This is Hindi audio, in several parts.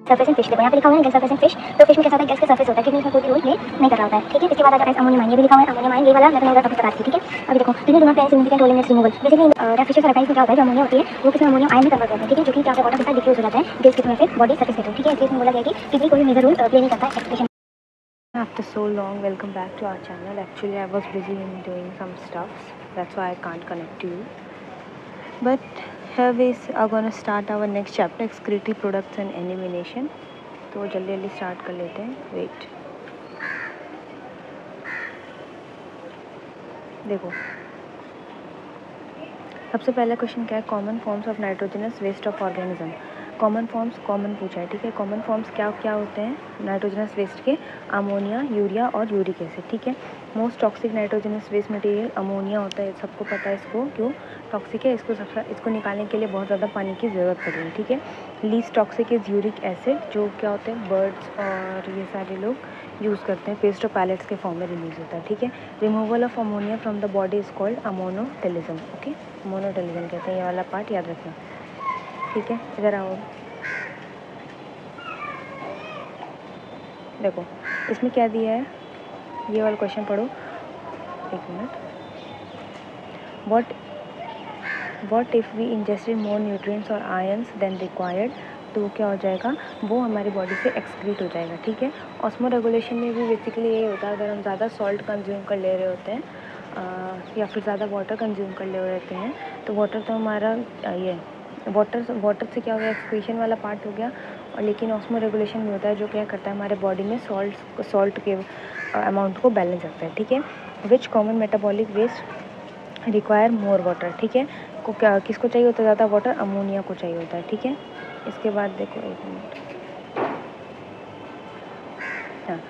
सफिशिएंट फिश, देखो यहाँ पे लिखा हुआ है ना सफिशिएंट फिश, तो फिश में कैसा होता है गैस का सरफेस होता है, किडनी इसमें कोई भी रोल प्ले नहीं कर रहा होता है, ठीक है। इसके बाद आता है अमोनियम आयन, ये भी लिखा हुआ है अमोनियम आयन, ये वाला मैं तुम्हें टॉपिक बता रही थी, ठीक है। अभी देखो kidney do not play significant role in its removal, basically refrigeration surface में क्या होता है जो अमोनिया होती है वो किसी अमोनियम आयन में कन्वर्ट होता है, ठीक है, जो कि क्या होता है वाटर के साथ डिफ्यूज हो जाता है गैस के थ्रू फिर बॉडी सरफेस के थ्रू, ठीक है। इसलिए इसमें बोला गया है कि किडनी कोई मेजर रोल प्ले नहीं करता है excretion. After so long, welcome back to our channel. Actually, I was busy in doing some stuff, that's why I can't connect to you. But here we are going to start our next chapter, excretory products and elimination. तो जल्दी जल्दी स्टार्ट कर लेते हैं. वेट, देखो सबसे पहला क्वेश्चन क्या है, common forms of nitrogenous waste of organism. Common forms common पूछा है, ठीक है. कॉमन फॉर्म्स क्या क्या होते हैं नाइट्रोजनस वेस्ट के, अमोनिया, यूरिया और यूरिक एसिड, ठीक है. Most toxic nitrogenous waste material ammonia होता है, सबको पता है इसको क्यों टॉक्सिक है. इसको निकालने के लिए बहुत ज़्यादा पानी की ज़रूरत पड़ रही है, ठीक है. Least toxic is uric acid, जो क्या होते हैं बर्ड्स और ये सारे लोग यूज़ करते हैं, पेस्ट और पैलेट्स के फॉर्म में रिलीज होता है, ठीक है. Removal of ammonia from the body is called ammonotelism, okay. Ammonotelism कहते हैं, ये वाला पार्ट याद रखना, ठीक है. इधर आओ, देखो इसमें क्या दिया है, ये वाला क्वेश्चन पढ़ो, एक minute. What if we ingested more nutrients और आयंस देन रिक्वायर्ड, तो क्या हो जाएगा, वो हमारी बॉडी से एक्सक्रीट हो जाएगा, ठीक है. ऑस्मो रेगुलेशन में भी बेसिकली यही होता है, अगर हम ज़्यादा सॉल्ट कंज्यूम कर ले रहे होते हैं या फिर ज़्यादा वाटर कंज्यूम कर ले रहते हैं, तो वाटर तो हमारा ये वाटर से क्या हो गया, एक्सक्रीशन वाला पार्ट हो गया. और लेकिन ऑस्मो रेगुलेशन भी होता है जो क्या करता है हमारे बॉडी में सॉल्ट के अमाउंट को बैलेंस रखता है, ठीक है. Which common metabolic waste require more water, ठीक है. किसको चाहिए होता है ज़्यादा वाटर, अमोनिया को चाहिए होता है, ठीक है. इसके बाद देखो एक मिनट, हाँ,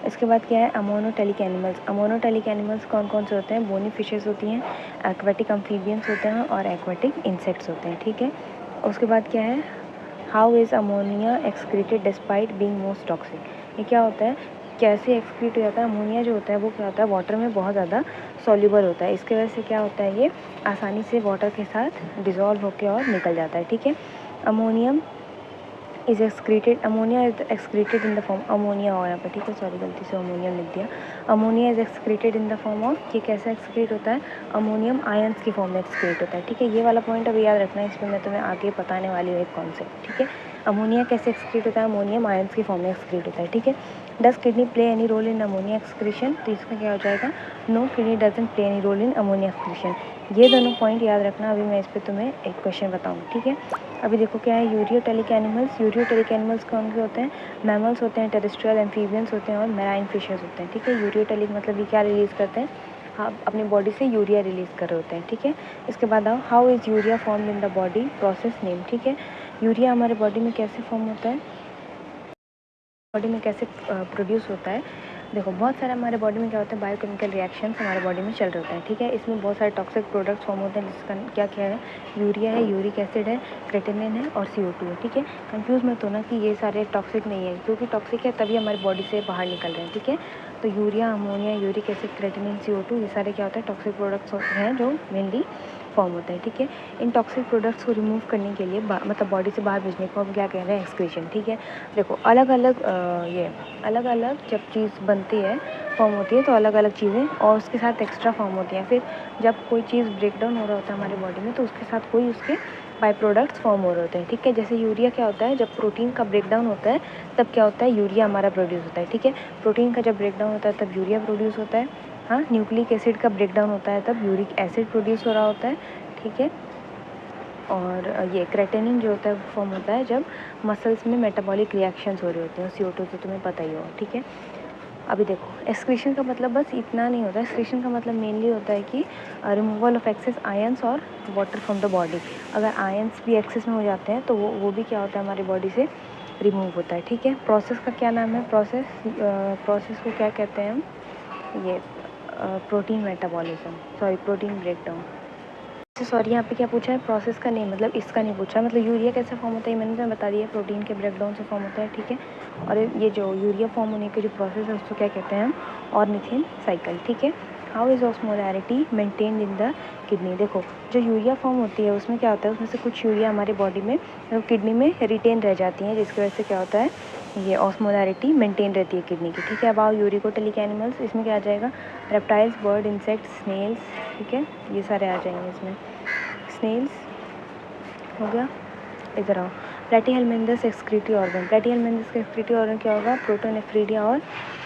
इसके बाद क्या है, अमोनोटेलिक एनिमल्स. अमोनोटेलिक एनिमल्स कौन कौन से होते हैं, बोनी फिशेस होती हैं, एक्वेटिक अम्फीबियंस होते हैं और एक्वेटिक इंसेक्ट्स होते हैं, ठीक है. उसके बाद क्या है, how is ammonia excreted despite being most toxic. ये क्या होता है, कैसे एक्सक्रीट हो जाता है अमोनिया जो होता है, वो क्या होता है वाटर में बहुत ज़्यादा सॉल्यूबल होता है, इसके वजह से क्या होता है ये आसानी से वाटर के साथ डिज़ोल्व होकर और निकल जाता है, ठीक है. Ammonia is excreted in the form, ammonia हो यहाँ पर, ठीक है, सॉरी गलती से अमोनियम लिख दिया. Ammonia is excreted in the form of, ये कैसे एक्सक्रीट होता है, अमोनियम आयंस की फॉर्म में एक्सक्रीट होता है, ठीक है. ये वाला पॉइंट अभी याद रखना है, इस पर मैं तुम्हें आगे बताने वाली हूँ एक कॉन्सेप्ट, ठीक है. अमोनिया कैसे एक्सक्रीट होता है, अमोनियम आयंस की फॉर्म में एक्सक्रीट होता है, ठीक है. Does kidney play any role in ammonia excretion, तो इसका क्या हो जाएगा, no kidney doesn't play any role in ammonia excretion. ये दोनों पॉइंट याद रखना. अभी मैं इस पर तुम्हें एक क्वेश्चन बताऊँगी, ठीक है. अभी देखो क्या है, यूरियोटेलिक एनिमल्स. यूरियोटेलिक एनिमल्स कौन के होते हैं, मैमल्स होते हैं, टेरेस्ट्रियल एम्फीबियंस होते हैं और मैराइन फिशेस होते हैं, ठीक है. यूरियोटेलिक मतलब ये क्या रिलीज़ करते हैं, हाँ अपनी बॉडी से यूरिया रिलीज़ कर रहे होते हैं, ठीक है. इसके बाद आओ, how is urea form in the body, process name, ठीक है. यूरिया हमारे बॉडी में कैसे फॉर्म होता है, बॉडी में कैसे प्रोड्यूस होता है. देखो बहुत सारे हमारे बॉडी में क्या होता है, बायोकेमिकल रिएक्शंस हमारे बॉडी में चल रहे होते हैं, ठीक है. इसमें बहुत सारे टॉक्सिक प्रोडक्ट्स फॉर्म होते हैं, जिसका क्या क्या है, यूरिया है, यूरिक एसिड है, क्रेटिनिन है और CO2 है, ठीक है. कंफ्यूज मत होना कि ये सारे टॉक्सिक नहीं है, क्योंकि टॉक्सिक है तभी हमारी बॉडी से बाहर निकल रहे हैं, ठीक है. तो urea, ammonia, uric acid, creatinine, CO2 ये सारे क्या होते हैं, टॉक्सिक प्रोडक्ट्स हैं जो मेनली फॉर्म होते हैं, ठीक है. इन टॉक्सिक प्रोडक्ट्स को रिमूव करने के लिए मतलब बॉडी से बाहर भेजने को हम क्या कह रहे हैं, एक्सक्रीशन, ठीक है. देखो अलग अलग जब चीज़ बनती है, फॉर्म होती है, तो अलग अलग चीज़ें और उसके साथ एक्स्ट्रा फॉर्म होती हैं. फिर जब कोई चीज़ ब्रेक डाउन हो रहा होता है हमारी बॉडी में, तो उसके साथ कोई उसके बाई प्रोडक्ट्स फॉर्म हो रहे होते हैं, ठीक है. जैसे यूरिया क्या होता है, जब प्रोटीन का ब्रेक डाउन होता है तब क्या होता है, यूरिया हमारा प्रोड्यूस होता है, ठीक है. प्रोटीन का जब ब्रेक डाउन होता है तब यूरिया प्रोड्यूस होता है. हाँ, न्यूक्लिक एसिड का ब्रेक डाउन होता है तब यूरिक एसिड प्रोड्यूस हो रहा होता है, ठीक है. और ये क्रेटिनिन जो होता है वो फॉर्म होता है जब मसल्स में मेटाबॉलिक रिएक्शंस हो रही होती हैं, CO2 तो तुम्हें पता ही होगा, ठीक है. अभी देखो एक्सक्रीशन का मतलब बस इतना नहीं होता है, एक्सक्रीशन का मतलब मेनली होता है कि रिमूवल ऑफ एक्सेस आयंस और वाटर फ्रॉम द बॉडी. अगर आयंस भी एक्सेस में हो जाते हैं तो वो भी क्या होता है, हमारी बॉडी से रिमूव होता है, ठीक है. प्रोसेस का क्या नाम है, प्रोसेस को क्या कहते हैं हम, ये protein metabolism, sorry protein breakdown. Sorry यहाँ पे क्या पूछा है, प्रोसेस का नहीं, मतलब इसका नहीं पूछा. मतलब यूरिया कैसे फॉर्म होता है मैंने तो बता दिया, प्रोटीन के ब्रेकडाउन से फॉर्म होता है, ठीक है. और ये जो यूरिया फॉर्म होने के जो प्रोसेस है उसको क्या कहते हैं हम, ऑर्निथिन साइकिल, ठीक है. How is osmolarity maintained in the kidney. देखो जो यूरिया फॉर्म होती है उसमें क्या होता है, उसमें से कुछ यूरिया हमारी बॉडी में किडनी में रिटेन रह जाती हैं, जिसकी वजह से क्या होता है, ये ऑस्मोलैरिटी मेंटेन रहती है किडनी की। ठीक है, अब आओ यूरिकोटैलिक एनिमल्स, इसमें क्या आ जाएगा, रेप्टाइल्स, बर्ड, इंसेक्ट्स, स्नेल्स। ठीक है, ये सारे आ जाएंगे इसमें। स्नेल्स हो गया, इधर आओ। प्लैटीहेल्मिन्थस एक्सक्रीटरी ऑर्गन, प्लैटीहेल्मिन्थस का एक्सक्रीटरी ऑर्गन क्या होगा, प्रोटोनेफ्रीडिया और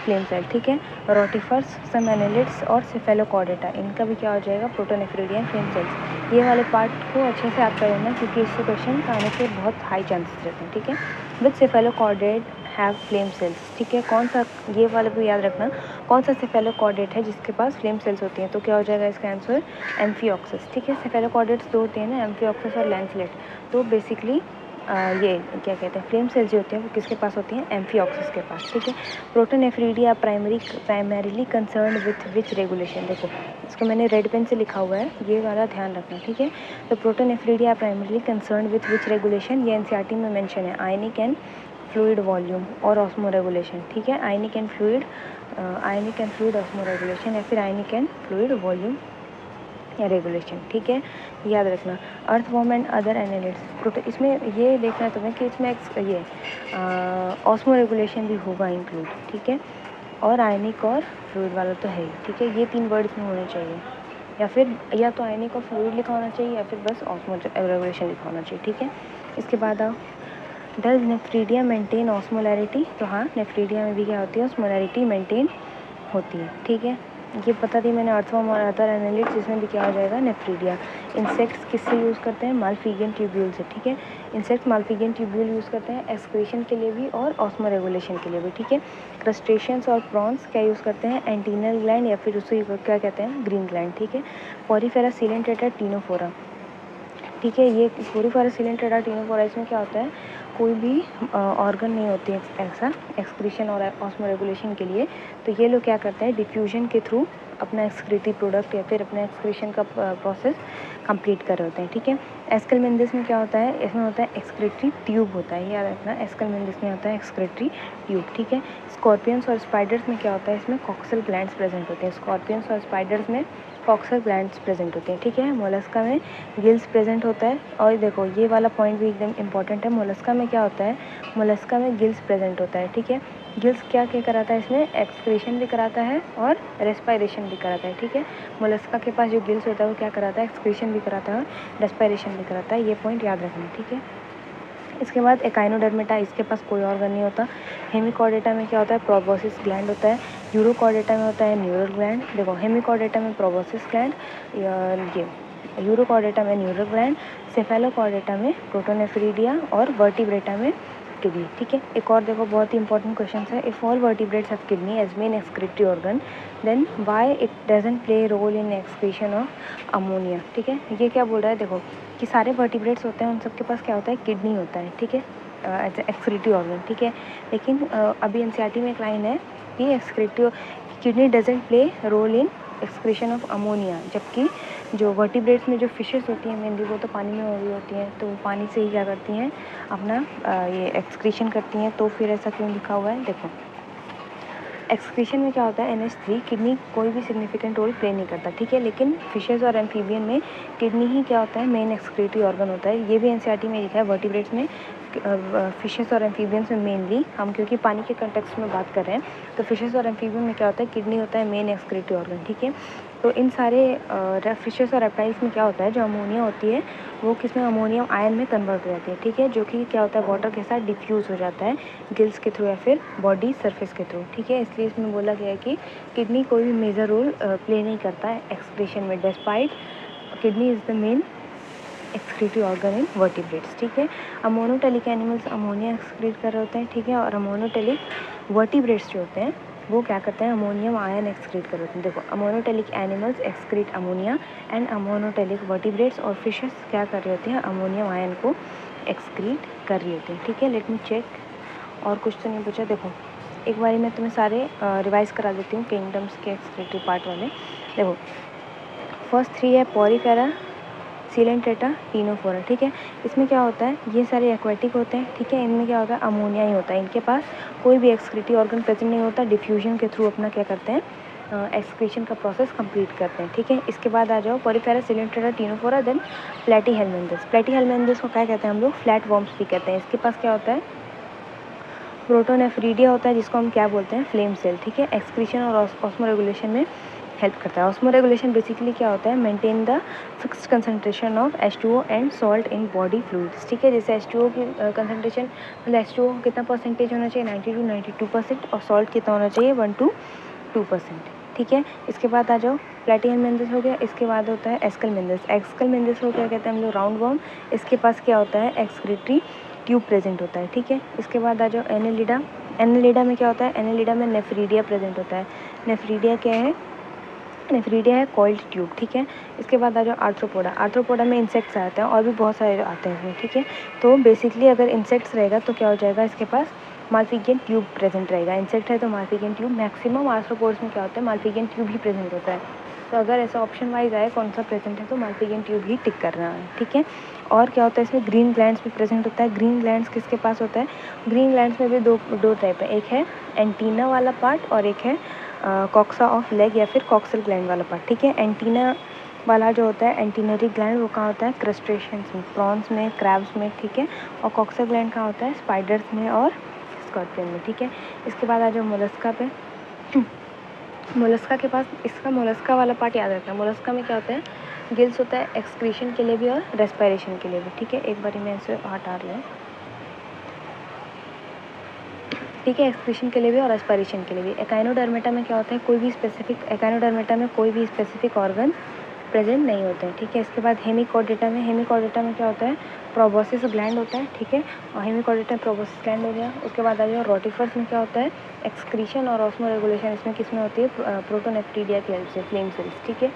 फ्लेम सेल। ठीक है, रोटिफर्स, सम एनालिड्स और सेफेलोकॉर्डेटा, इनका भी क्या हो जाएगा, प्रोटोनेफ्रीडिया, फ्लेम सेल्स। ये वाले पार्ट को अच्छे से आप कर लेना, क्योंकि इससे क्वेश्चन आने के बहुत हाई चांसेस रहते हैं। ठीक है, विद सेफेलोकॉर्डेट हैव फ्लेम सेल्स। ठीक है, कौन सा, ये वाला भी याद रखना, कौन सा सेफेलोकॉर्डेट है जिसके पास फ्लेम सेल्स होती हैं, तो क्या हो जाएगा इसका आंसर, एम्फिऑक्सिस। ठीक है, सेफेलोकॉर्डेट्स दो होते हैं ना, एम्फिऑक्सिस और लैंसलेट। तो बेसिकली ये क्या कहते हैं, फ्लेम सेल्स जो होती हैं वो किसके पास होती हैं, एम्फिऑक्सिस के पास। ठीक है, protonephridia primarily concern with which regulation. देखो इसको मैंने रेड पेन से लिखा हुआ है, ये वाला ध्यान रखना। ठीक है, तो protonephridia primarily concern with which regulation, ये एनसीईआरटी में मेंशन है, आयनिक एंड फ्लूइड वॉल्यूम और ऑस्मो रेगुलेशन। ठीक है, आयनिक एंड फ्लूइड ऑस्मो रेगुलेशन, या फिर आयनिक एंड फ्लूइड वॉल्यूम या रेगुलेशन। ठीक है, याद रखना। अर्थवॉर्म एंड अदर एनालिड्स, इसमें ये देखना है तुम्हें कि इसमें ये ऑस्मो रेगुलेशन भी होगा इंक्लूड। ठीक है, और आयनिक और फ्लूइड वाला तो है ही। ठीक है, ये 3 वर्ड इसमें होने चाहिए, या फिर या तो आयनिक और फ्लूइड लिखा होना चाहिए, या फिर बस ऑस्मो रेगुलेशन लिखा होना चाहिए। ठीक है, इसके बाद आओ, डज नेफ्रीडिया मेंटेन ऑस्मोलैरिटी। तो हाँ, नेफ्रीडिया में भी क्या होती है, ऑस्मोलैरिटी मेंटेन होती है। ठीक है, ये पता थी मैंने, अर्थवॉर्म और अदर एनालिड्स, इसमें भी क्या हो जाएगा, नेफ्रीडिया। इंसेक्ट्स किससे यूज़ करते हैं, माल्फिगियन ट्यूब्यूल से। ठीक है, इंसेक्ट्स माल्फिगियन ट्यूब्यूल यूज़ करते हैं एक्सक्रीशन के लिए भी और ऑस्मो रेगुलेशन के लिए भी। ठीक है, क्रस्टेशियंस और प्रॉन्स क्या यूज़ करते हैं, एंटीनल ग्लैंड, या फिर उसे क्या कहते हैं, ग्रीन ग्लैंड। ठीक है, पॉरीफेरा सिलेंट्रेटा टीनोफोरा। ठीक है, ये पॉरीफेरा सिलेंट्रेटा टीनोफोरा, इसमें क्या होता है, कोई भी ऑर्गन नहीं होती है ऐसा एक्सक्रीशन और ऑस्मो रेगुलेशन के लिए। तो ये लोग क्या करते हैं, डिफ्यूजन के थ्रू अपना एक्सक्रीटरी प्रोडक्ट या फिर अपना एक्सक्रीशन का प्रोसेस कंप्लीट कर रहे होते हैं। ठीक है, एस्केलमेंथिस में क्या होता है, इसमें होता है एक्सक्रीटरी ट्यूब होता है, याद रखना, एस्केलमेंथिस में होता है एक्सक्रीटरी ट्यूब। ठीक है, स्कॉर्पियंस और स्पाइडर्स में क्या होता है, इसमें कॉक्सल ग्लैंड्स प्रेजेंट होते हैं, स्कॉर्पियंस और स्पाइडर्स में कॉक्सल ग्लैंड्स प्रेजेंट होते हैं। ठीक है, मोलस्का में गिल्स प्रेजेंट होता है, और देखो ये वाला पॉइंट भी एकदम इंपॉर्टेंट है, मोलस्का में क्या होता है, मोलस्का में गिल्स प्रेजेंट होता है। ठीक है, गिल्स क्या क्या कराता है, इसमें एक्सक्रीशन भी कराता है और रेस्पायरेशन भी कराता है। ठीक है, मोलस्का के पास जो गिल्स होता है वो क्या कराता है, एक्सक्रीशन भी कराता है और रेस्पायरेशन भी कराता है, ये पॉइंट याद रखना। ठीक है, इसके बाद एकाइनोडर्मेटा, इसके पास कोई ऑर्गन नहीं होता। हेमिकॉर्डेटा में क्या होता है, प्रोबोसिस ग्लैंड होता है। यूरोकॉर्डेटा में होता है न्यूरल ग्लैंड। देखो हेमिकॉर्डेटा में प्रोबोसिस ग्लैंड, ये यूरोकॉर्डेटा में न्यूरल ग्लैंड, सेफेलोकॉर्डेटा में प्रोटोनेफ्रीडिया और वर्टिब्रेटा में किडनी। ठीक है, एक और देखो बहुत ही इंपॉर्टेंट क्वेश्चन है, if all vertebrates have kidney as main excretory organ then why it doesn't play role in excretion of ammonia. ठीक है, ये क्या बोल रहा है, देखो कि सारे वर्टिब्रेट्स होते हैं उन सबके पास क्या होता है, किडनी होता है। ठीक है, एक्सक्रीटरी ऑर्गन। ठीक है, लेकिन अभी एनसीईआरटी में एक लाइन है कि excretory kidney doesn't play role in excretion of ammonia, जबकि जो वर्टिब्रेट्स में जो फिशेस होती हैं मेनली वो तो पानी में हो रही होती हैं, तो वो पानी से ही क्या करती हैं, अपना ये एक्सक्रीशन करती हैं। तो फिर ऐसा क्यों लिखा हुआ है, देखो एक्सक्रीशन में क्या होता है, NH3, किडनी कोई भी सिग्निफिकेंट रोल प्ले नहीं करता। ठीक है, लेकिन फिशेस और एम्फीबियन में किडनी ही क्या होता है, मेन एक्सक्रीटरी ऑर्गन होता है। ये भी एनसीईआरटी में लिखा है, वर्टिब्रेट्स में, फिशेस और एम्फीबियंस में मेनली, हम क्योंकि पानी के कंटेक्स्ट में बात कर रहे हैं, तो फिशेस और एम्फीबियन में क्या होता है, किडनी होता है मेन एक्सक्रीटरी ऑर्गन। ठीक है, तो इन सारे फिशेस और रेप्टाइल्स में क्या होता है, जो अमोनिया होती है वो किसमें, अमोनियम आयन में कन्वर्ट हो जाती है। ठीक है, जो कि क्या होता है, वाटर के साथ डिफ्यूज़ हो जाता है गिल्स के थ्रू या फिर बॉडी सरफेस के थ्रू। ठीक है, इसलिए इसमें बोला गया है कि किडनी कोई भी मेजर रोल प्ले नहीं करता है एक्सक्रीशन में, despite kidney is the main excretory organ in vertebrates. ठीक है, अमोनोटेलिक एनिमल्स अमोनिया एक्सक्रीट कर रहे होते हैं। ठीक है, और अमोनोटेलिक वर्टिब्रेट्स जो होते हैं वो क्या करते हैं, अमोनियम आयन एक्सक्रीट कर रहे होते हैं। देखो ammonotelic animals excrete ammonia and ammonotelic vertebrates और फिशेस क्या कर रहे होते हैं, अमोनियम आयन को एक्सक्रीट कर रही होती हैं। ठीक है, लेट मी चेक, और कुछ तो नहीं बचा। देखो एक बारी मैं तुम्हें सारे रिवाइज करा देती हूँ किंगडम्स के एक्सक्रीटरी पार्ट वाले। देखो फर्स्ट 3 है पॉरीफेरा, सिलेंट्रेटा, टीनोफोरा। ठीक है, इसमें क्या होता है, ये सारे एक्वेटिक होते हैं। ठीक है, इनमें क्या होता है, अमोनिया ही होता है, इनके पास कोई भी एक्सक्रीटरी ऑर्गन प्रेजेंट नहीं होता, डिफ्यूजन के थ्रू अपना क्या करते हैं, एक्सक्रीशन का प्रोसेस कंप्लीट करते हैं, ठीक है। इसके बाद आ जाओ पोरिफेरा, सिलिंड्रेटा, टिनोफोरा, देन प्लेटीहेलमिन्थस। प्लेटीहेलमिन्थस को क्या कहते हैं हम लोग, फ्लैट वॉर्म्स भी कहते हैं। इसके पास क्या होता है, प्रोटोनेफ्रीडिया होता है, जिसको हम क्या बोलते हैं, फ्लेम सेल, ठीक है। एक्सक्रीशन और ऑस्मो रेगुलेशन में हेल्प करता है। ऑस्मो रेगुलेशन बेसिकली क्या होता है, maintain the fixed concentration of H2O and salt in body fluids, ठीक है। जैसे H2O की कंसंट्रेशन, मतलब H2O कितना परसेंटेज होना चाहिए, 90 to 92%, और सॉल्ट कितना होना चाहिए, 1 to 2%, ठीक है। इसके बाद आ जाओ प्लेटीहेलमिन्थस हो गया। इसके बाद होता है एस्केलमेंथस। एस्केलमेंथस को क्या कहते हैं हम लोग, राउंड वर्म। इसके पास क्या होता है, एक्सक्रीटरी ट्यूब प्रेजेंट होता है, ठीक है। इसके बाद आ जाओ एनेलिडा। एनेलिडा में क्या होता है, एनेलिडा में नेफ्रीडिया प्रेजेंट होता है। नेफ्रीडिया क्या है, नेफ्रीडिया है कॉइल्ड ट्यूब, ठीक है। इसके बाद आ जाओ आर्थ्रोपोडा। आर्थ्रोपोडा में इंसेक्ट्स आते हैं और भी बहुत सारे आते हैं इसमें, ठीक है। तो बेसिकली अगर इंसेक्ट्स रहेगा तो क्या हो जाएगा, इसके पास माल्फिगियन ट्यूब प्रेजेंट रहेगा। इंसेक्ट है तो माल्फिगियन ट्यूब। मैक्सिमम आर्थ्रोपोड्स में क्या होता है, माल्फिगियन ट्यूब ही प्रेजेंट होता है। तो अगर ऐसा ऑप्शन वाइज आए कौन सा प्रेजेंट है, तो माल्फिगियन ट्यूब ही टिक करना है, ठीक है। और क्या होता है इसमें, ग्रीन ग्लैंड्स भी प्रेजेंट होता है। ग्रीन ग्लैंड्स किसके पास होता है, ग्रीन ग्लैंड्स में भी दो टाइप है, एक है एंटीना वाला पार्ट और एक है कॉक्सा ऑफ लेग या फिर कॉक्सल ग्लैंड वाला पार्ट, ठीक है। एंटीना वाला जो होता है, एंटीनरी ग्लैंड, वो कहाँ होता है, क्रस्टेशियंस में, प्रॉन्स में, क्रैब्स में, ठीक है। और कॉक्सल ग्लैंड कहाँ होता है, स्पाइडर्स में और स्कॉर्पियन में, ठीक है। इसके बाद आ जाओ मोलस्का पे। मोलस्का के पास, इसका मोलस्का वाला पार्ट याद रखना। मोलस्का में क्या होता है, गिल्स होता है एक्सक्रीशन के लिए भी और रेस्पिरेशन के लिए भी, ठीक है। एक बारी मैं इसे हटा लें, ठीक है। एक्सक्रीशन के लिए भी और रेस्पिरेशन के लिए भी। एकाइनोडर्मेटा में क्या होता है, कोई भी स्पेसिफिक, एकाइनोडर्मेटा में कोई भी स्पेसिफिक ऑर्गन प्रेजेंट नहीं होते हैं, ठीक है। इसके बाद हेमिकॉर्डेटा में, हेमिकॉर्डेटा में क्या होता है, प्रोबोसिस ग्लैंड होता है, ठीक है। और हेमिकॉर्डेटा में प्रोबोसिस ग्लैंड हो गया। उसके बाद आ जाओ रोटिफर्स में क्या होता है, एक्सक्रीशन और ऑस्मो रेगुलेशन इसमें किस में होती है, प्रोटोनेफ्रीडिया की हेल्प से, फ्लेम सेल्स, ठीक है।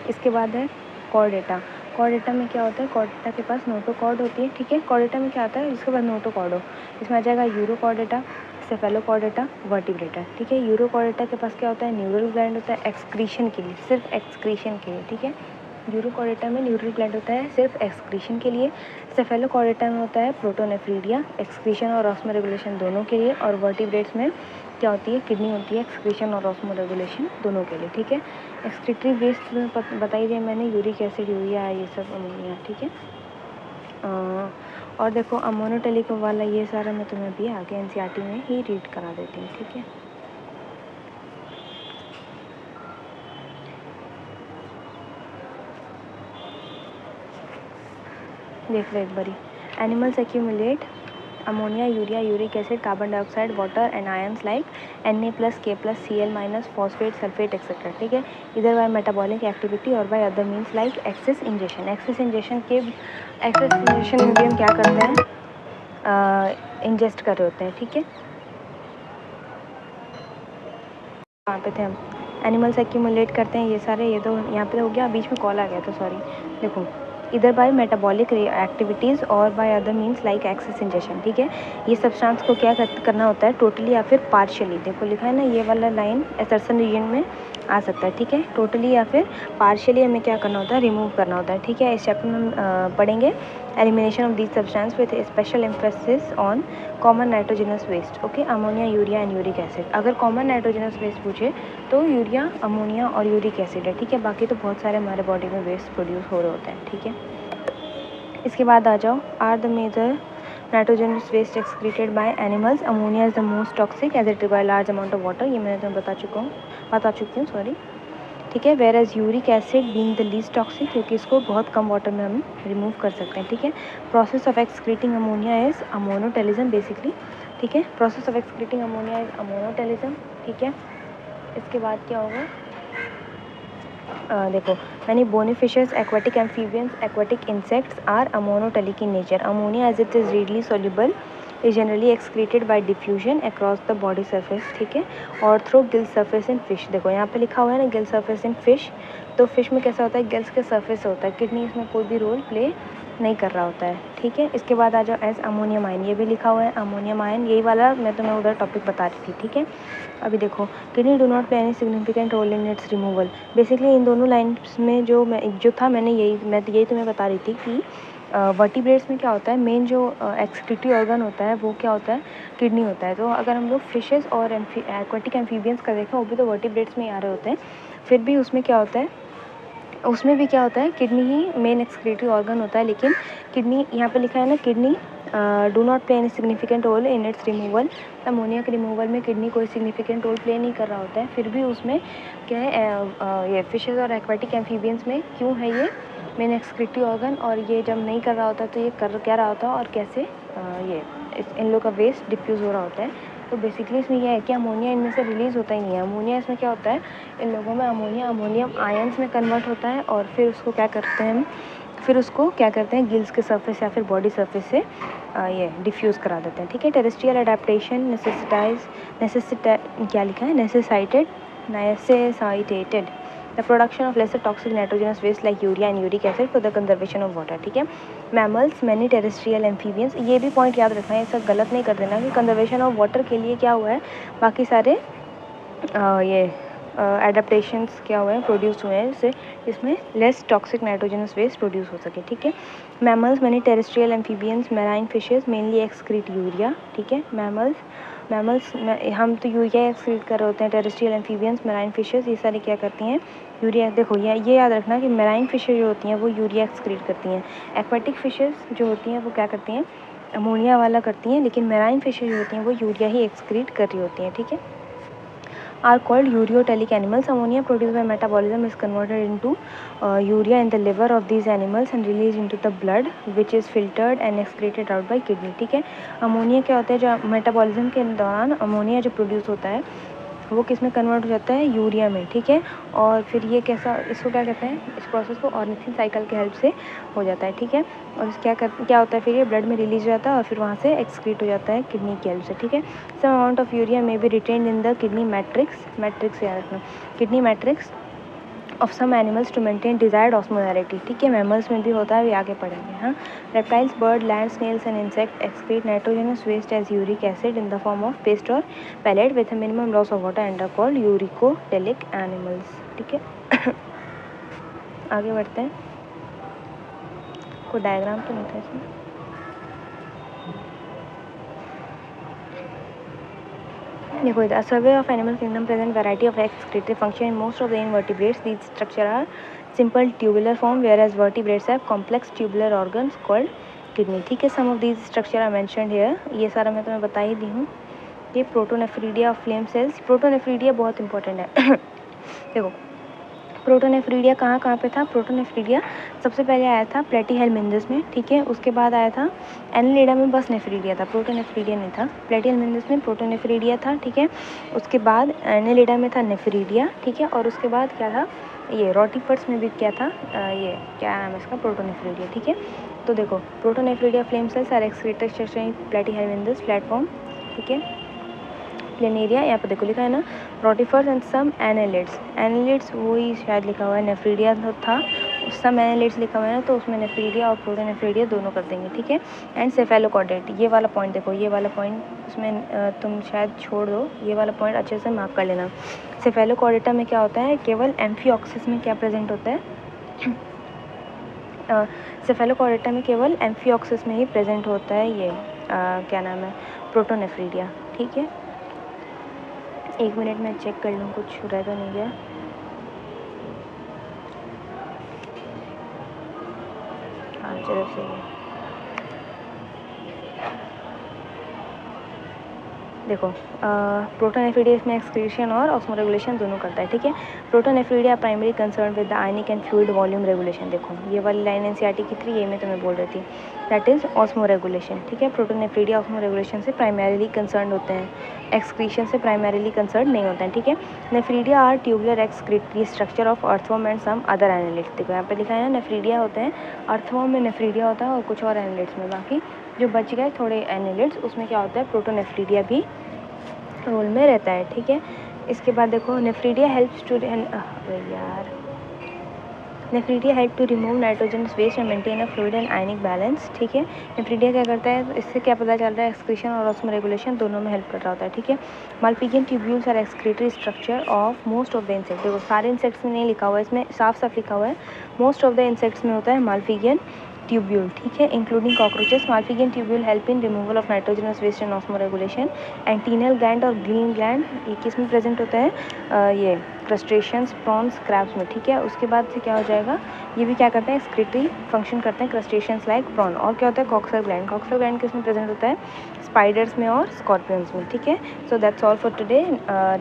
इसके बाद है कॉर्डेटा। कॉर्डेटा में क्या होता है, कॉर्डेटा के पास नोटोकॉर्ड होती है, ठीक है। कॉर्डेटा में क्या आता है, इसके बाद नोटोकॉर्ड हो, इसमें आ जाएगा यूरोकॉर्डेटा, सेफेलोकॉर्डेटा, वर्टिब्रेटा, ठीक है। यूरोकॉर्डेटा के पास क्या होता है, न्यूरल ग्लैंड होता है एक्सक्रीशन के लिए, सिर्फ एक्सक्रीशन के लिए, ठीक है। यूरोकॉर्डेटा में न्यूरल ग्लैंड होता है सिर्फ एक्सक्रीशन के लिए। सेफेलोकॉर्डेटा में होता है प्रोटोनेफ्रीडिया, एक्सक्रीशन और ऑस्मो रेगुलेशन दोनों के लिए। और वर्टिब्रेट्स में क्या होती है, किडनी होती है, एक्सक्रीशन और ऑस्मो रेगुलेशन दोनों के लिए, ठीक है। एक्सक्रीटरी वेस्ट में बताई जाए मैंने, यूरिक एसिड, यूरिया, ये सब अमोनिया, ठीक है। और देखो अमोनोटेलिक वाला ये सारा मैं तुम्हें भी आगे एनसीईआरटी में ही रीड करा देती हूँ, ठीक है। देख लो एक बारी। Animals accumulate ammonia, urea, uric acid, carbon dioxide, water and ions like Na+K+Cl- phosphate, sulphate etcetera, ठीक है। इधर बाय मेटाबॉलिक एक्टिविटी और by other means like excess ingestion. Excess ingestion में भी हम क्या करते हैं, इंजेस्ट कर रहे होते हैं, ठीक है। वहाँ पे थे हम, एनिमल्स एक्यूमुलेट करते हैं ये सारे, ये तो यहाँ पे हो गया, बीच में कॉल आ गया तो सॉरी। देखो इधर बाय मेटाबॉलिक एक्टिविटीज़ और by other means like excess ingestion, ठीक है। ये सब्सटेंस को क्या करना होता है, टोटली या फिर पार्शियली, देखो लिखा है ना ये वाला लाइन असर्शन रीजन में आ सकता है, ठीक है। टोटली या फिर पार्शियली हमें क्या करना होता है, रिमूव करना होता है, ठीक है। इस चैप्टर में हम पढ़ेंगे elimination of these substance with special emphasis on common nitrogenous waste, okay. Ammonia, urea and uric acid. अगर कॉमन नाइट्रोजनस वेस्ट पूछे तो यूरिया, अमोनिया और यूरिक एसिड है, ठीक है। बाकी तो बहुत सारे हमारे बॉडी में वेस्ट प्रोड्यूस हो रहे होते हैं, ठीक है। इसके बाद आ जाओ, are the major nitrogenous waste excreted by animals. Ammonia is the most toxic as it require large amount of water, ये मैंने तुम्हें बता चुकी हूँ सॉरी, ठीक है। Whereas uric acid being the least toxic, क्योंकि इसको बहुत कम वाटर में हम रिमूव कर सकते हैं, ठीक है। Process of excreting ammonia is ammonotelism basically, ठीक है। Process of excreting ammonia is ammonotelism, ठीक है। इसके बाद क्या होगा, देखो मैंने bony fishes, aquatic amphibians, aquatic insects are ammonotelic in nature. Ammonia as it is readily soluble is generally excreted by diffusion across the body surface, ठीक है। और through Gill surface in fish, देखो यहाँ पे लिखा हुआ है ना गिल सरफेस इन फिश, तो फिश में कैसा होता है, गिल्स के सरफेस से होता है, किडनी इसमें कोई भी रोल प्ले नहीं कर रहा होता है, ठीक है। इसके बाद आ जाओ एस अमोनियम आयन, ये भी लिखा हुआ है अमोनियम आयन, यही वाला मैं तुम्हें उधर टॉपिक बता रही थी, ठीक है। अभी देखो kidney do not play any significant role in its removal. Basically इन दोनों लाइन्स में जो था मैं यही तुम्हें बता रही थी कि वर्टिब्रेट्स में क्या होता है, मेन जो एक्सक्रीटरी ऑर्गन होता है वो क्या होता है, किडनी होता है। तो अगर हम लोग फिशेस और एक्वाटिक एम्फीबियंस का देखें, वो भी तो वर्टिब्रेट्स में ही आ रहे होते हैं, फिर भी उसमें क्या होता है, उसमें भी क्या होता है, किडनी ही मेन एक्सक्रीटरी ऑर्गन होता है। लेकिन किडनी यहाँ पे लिखा है ना, kidney do not play any significant role in its removal. Ammonia के रिमूवल में किडनी कोई सिग्निफिकेंट रोल प्ले नहीं कर रहा होता है, फिर भी उसमें क्या है, ये फिशेस और एक्वाटिक एम्फीबियंस में क्यों है ये मेन एक्सक्रीटरी ऑर्गन, और ये जब नहीं कर रहा होता तो ये कर क्या रहा होता है और कैसे ये इन लोग का वेस्ट डिफ्यूज़ हो रहा होता है। तो बेसिकली इसमें यह है कि अमोनिया इनमें से रिलीज़ होता ही नहीं है। अमोनिया इसमें क्या होता है, इन लोगों में अमोनिया अमोनियम आयंस में कन्वर्ट होता है, और फिर उसको क्या करते हैं गिल्स के सरफेस या फिर बॉडी सरफेस से ये डिफ्यूज़ करा देते हैं, ठीक है। Terrestrial adaptation necessitated the production of lesser toxic nitrogenous waste like urea and uric acid for the conservation of water, ठीक है। मैमल्स मैनी टेरेस्ट्रियल एम्फीबियंस, ये भी पॉइंट याद रखना है, ये सब गलत नहीं कर देना कि कंजर्वेशन ऑफ वाटर के लिए क्या हुआ है, बाकी सारे ये एडेप्टेशंस क्या हुए हैं, प्रोड्यूस हुए हैं, इससे इसमें less toxic nitrogenous waste produce हो सके, ठीक है। Mammals many terrestrial amphibians marine fishes mainly excrete urea, ठीक है। मैमल्स हम तो यूरिया एक्सक्रीट कर रहे होते हैं, टेरेस्ट्रियल एम्फीबियंस मैराइन फिशेस ये सारी क्या करती हैं, यूरिया। देखो ये याद रखना कि मैराइन फिशेस जो होती हैं वो यूरिया एक्सक्रीट करती हैं, एक्वाटिक फिशेस जो होती हैं वो क्या करती हैं, अमोनिया वाला करती हैं, लेकिन मैराइन फिशेस जो होती हैं वो यूरिया ही एक्सक्रीट कर रही होती हैं, ठीक है। are called ureotelic animals. Ammonia produced by metabolism is converted into urea in the liver of these animals and released into the blood, which is filtered and excreted out by kidney, ठीक है। अमोनिया क्या होता है, जो मेटाबॉलिज्म के दौरान अमोनिया जो प्रोड्यूस होता है वो किस में कन्वर्ट हो जाता है, यूरिया में, ठीक है। और फिर ये कैसा, इसको क्या कहते हैं, इस प्रोसेस को ऑर्निथिन साइकिल के हेल्प से हो जाता है, ठीक है। और क्या होता है, फिर ये ब्लड में रिलीज हो जाता है और फिर वहाँ से एक्सक्रीट हो जाता है किडनी की हेल्प से, ठीक है। Some amount of urea may be retained in the kidney matrix याद रखना, kidney matrix of some animals to maintain desired osmolarity, ठीक है। मैमल्स में भी होता है, ये आगे पढ़ेंगे, हाँ। Reptiles, bird, land snails and insect excrete nitrogenous waste as uric acid in the form of paste और pellet with a minimum loss of water and are called uricotelic animals, ठीक है। आगे बढ़ते हैं, कोई डायग्राम तो नहीं था इसमें। देखो, a survey of animal kingdom present variety of excretory function in most of the invertebrates. These structure are simple tubular form, whereas vertebrates have complex tubular organs called kidney, ठीक है। Some of these structure are mentioned here, ये सारा मैं तुम्हें बता ही दी हूँ। ये protonephridia of flame cells, protonephridia बहुत इंपॉर्टेंट है। देखो प्रोटोनेफ्रीडिया कहाँ पे था, प्रोटोनेफ्रीडिया सबसे पहले आया था प्लेटीहेलमिन्थस में, ठीक है। उसके बाद आया था एनालिडा में बस नेफ्रीडिया था, प्रोटोनेफ्रीडिया नहीं था। प्लेटीहेलमिन्थस में प्रोटोनेफ्रीडिया था, ठीक है। उसके बाद एनालिडा में था नेफ्रीडिया, ठीक है। और उसके बाद क्या था, ये रोटिफर्स में भी क्या था, ये क्या नाम है इसका, प्रोटोनेफ्रीडिया, ठीक है। तो देखो protonephridia flame cells are excreted structure in platyhelminthes platform, ठीक है। प्लेनेरिया, यहाँ पर देखो लिखा है ना, रोटिफर्स एंड सम एनालिड्स वही शायद लिखा हुआ है, नेफ्रीडिया था, सम एनालिड्स लिखा हुआ है ना, तो उसमें नेफ्रीडिया और प्रोटोनेफ्रीडिया दोनों कर देंगे, ठीक है। एंड सेफेलोकॉर्डेट, ये वाला पॉइंट देखो, ये वाला पॉइंट उसमें तुम शायद छोड़ दो, ये वाला पॉइंट अच्छे से मार्क कर लेना। सेफेलोकॉर्डेटा में क्या होता है, केवल एम्फिऑक्सिस में क्या प्रेजेंट होता है, सेफेलोकॉर्डेटा में केवल एम्फिऑक्सिस में ही प्रेजेंट होता है ये क्या नाम है, प्रोटोनेफ्रीडिया, ठीक है। एक मिनट में चेक कर लूँ कुछ रह तो नहीं गया। हाँ चलो सही है। देखो प्रोटोनेफ्रीडिया में एक्सक्रीशन और ऑस्मोरेगुलेशन दोनों करता है, ठीक है। Protonephridia primary concern with the ionic and fluid volume regulation, देखो ये वाली लाइन एनसीईआरटी की थी, ये मैं तुम्हें बोल रही थी, दैट इज ऑस्मोरेगुलेशन, ठीक है। प्रोटोनेफ्रीडिया ऑस्मोरेगुलेशन से प्राइमरीली कंसर्न होते हैं, एक्सक्रीशन से प्राइमरीली कंसर्न नहीं होते हैं, ठीक है। Nephridia are tubular excretory structure of earthworm and some other annelids, देखो यहाँ पे लिखा है ना, नेफ्रीडिया होते हैं, अर्थवर्म में नेफ्रीडिया होता है और कुछ और एनालिड्स में, बाकी जो बच गए थोड़े एनालिड्स उसमें क्या होता है, प्रोटोनेफ्रीडिया भी रोल में रहता है, ठीक है। इसके बाद देखो nephridia helps to nephridia help to remove nitrogenous waste and maintain a fluid and ionic balance, ठीक है। नेफ्रीडिया क्या करता है, इससे क्या पता चल रहा है, एक्सक्रीशन और ऑस्मो रेगुलेशन दोनों में हेल्प कर रहा होता है, ठीक है। Malpighian tubules are excretory structure of most of the insect. देखो सारे इंसेक्ट्स में नहीं लिखा हुआ है, इसमें साफ साफ लिखा हुआ है मोस्ट ऑफ द इंसेक्ट्स में होता है मालपिजियन ट्यूब्यूल, ठीक है, including cockroaches. Malpighian tubule help in removal of nitrogenous waste and osmoregulation. Antennal gland और ग्रीन ग्लैंड ये किस में प्रेजेंट होता है, ये क्रस्टेशियंस, प्रॉन्स, क्रैब्स में, ठीक है। उसके बाद से क्या हो जाएगा, ये भी क्या करते हैं, एक्सक्रीटरी फंक्शन करते हैं, क्रस्टेशियंस लाइक प्रॉन। और क्या होता है, कॉक्सल ग्लैंड। कॉक्सल ग्लैंड किस में प्रेजेंट होता है, स्पाइडर्स में और स्कॉर्पियंस में, ठीक है। So that's all for today.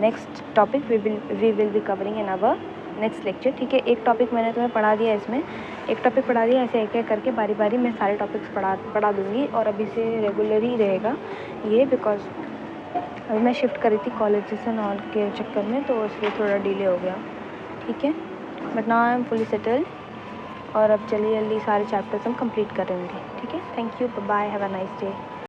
Next topic we will be covering in our next lecture, ठीक है। एक टॉपिक मैंने तुम्हें पढ़ा दिया, इसमें एक टॉपिक पढ़ा दिया, ऐसे एक एक करके बारी बारी मैं सारे टॉपिक्स पढ़ा दूँगी और अभी से रेगुलर ही रहेगा ये, बिकॉज अभी मैं शिफ्ट करी थी कॉलेजेस एंड ऑल के चक्कर में, तो इसलिए थोड़ा डिले हो गया, ठीक है। But now I am fully settled और अब जल्दी जल्दी सारे चैप्टर्स हम कंप्लीट करेंगे, ठीक है। Thank you, bye, have a nice day.